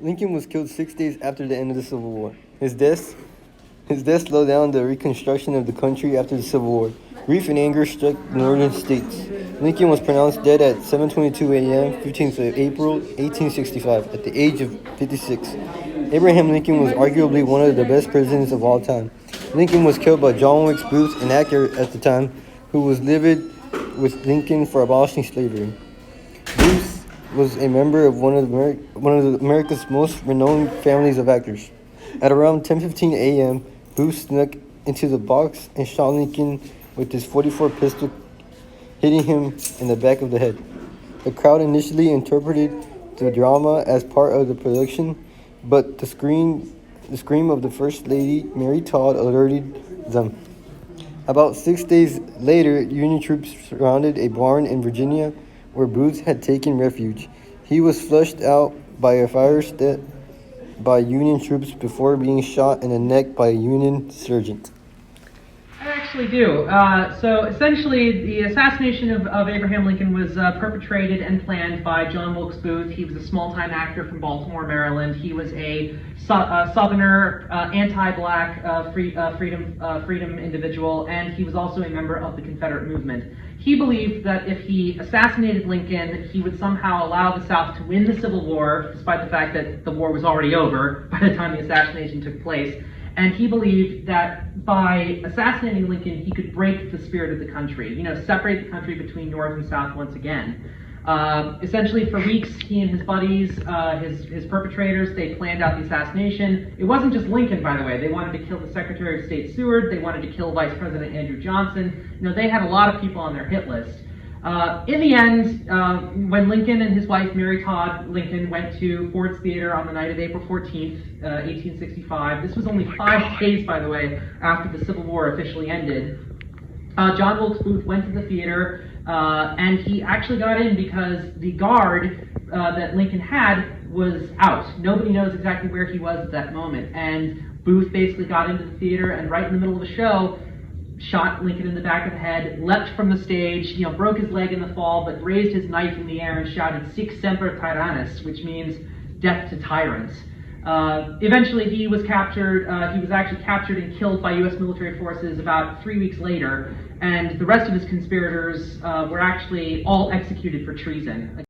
Lincoln was killed 6 days after the end of the Civil War. His death slowed down the reconstruction of the country after the Civil War. Grief and anger struck the northern states. Lincoln was pronounced dead at 7:22 a.m., 15th of April, 1865, at the age of 56. Abraham Lincoln was arguably one of the best presidents of all time. Lincoln was killed by John Wilkes Booth, an actor at the time, who was livid with Lincoln for abolishing slavery. Booth was a member of one of America's most renowned families of actors. At around 10:15 a.m., Booth snuck into the box and shot Lincoln with his .44 pistol, hitting him in the back of the head. The crowd initially interpreted the drama as part of the production, but the scream of the First Lady, Mary Todd, alerted them. About 6 days later, Union troops surrounded a barn in Virginia where Booth had taken refuge. He was flushed out by a fire by Union troops before being shot in the neck by a Union sergeant. I actually do. So essentially, the assassination of Abraham Lincoln was perpetrated and planned by John Wilkes Booth. He was a small-time actor from Baltimore, Maryland. He was a Southerner, anti-black freedom individual, and he was also a member of the Confederate movement. He believed that if he assassinated Lincoln, he would somehow allow the South to win the Civil War, despite the fact that the war was already over by the time the assassination took place. And he believed that by assassinating Lincoln, he could break the spirit of the country, separate the country between North and South once again. Essentially, for weeks, he and his buddies, his perpetrators, they planned out the assassination. It wasn't just Lincoln, by the way. They wanted to kill the Secretary of State Seward. They wanted to kill Vice President Andrew Johnson. They had a lot of people on their hit list. In the end, when Lincoln and his wife, Mary Todd Lincoln, went to Ford's Theater on the night of April 14th, 1865, this was only 5 days, by the way, after the Civil War officially ended, John Wilkes Booth went to the theater, and he actually got in because the guard that Lincoln had was out. Nobody knows exactly where he was at that moment, and Booth basically got into the theater, and right in the middle of the show, shot Lincoln in the back of the head, leapt from the stage, broke his leg in the fall, but raised his knife in the air and shouted, "Sic semper tyrannis," which means death to tyrants. Eventually, he was captured. He was actually captured and killed by U.S. military forces about 3 weeks later, and the rest of his conspirators were actually all executed for treason.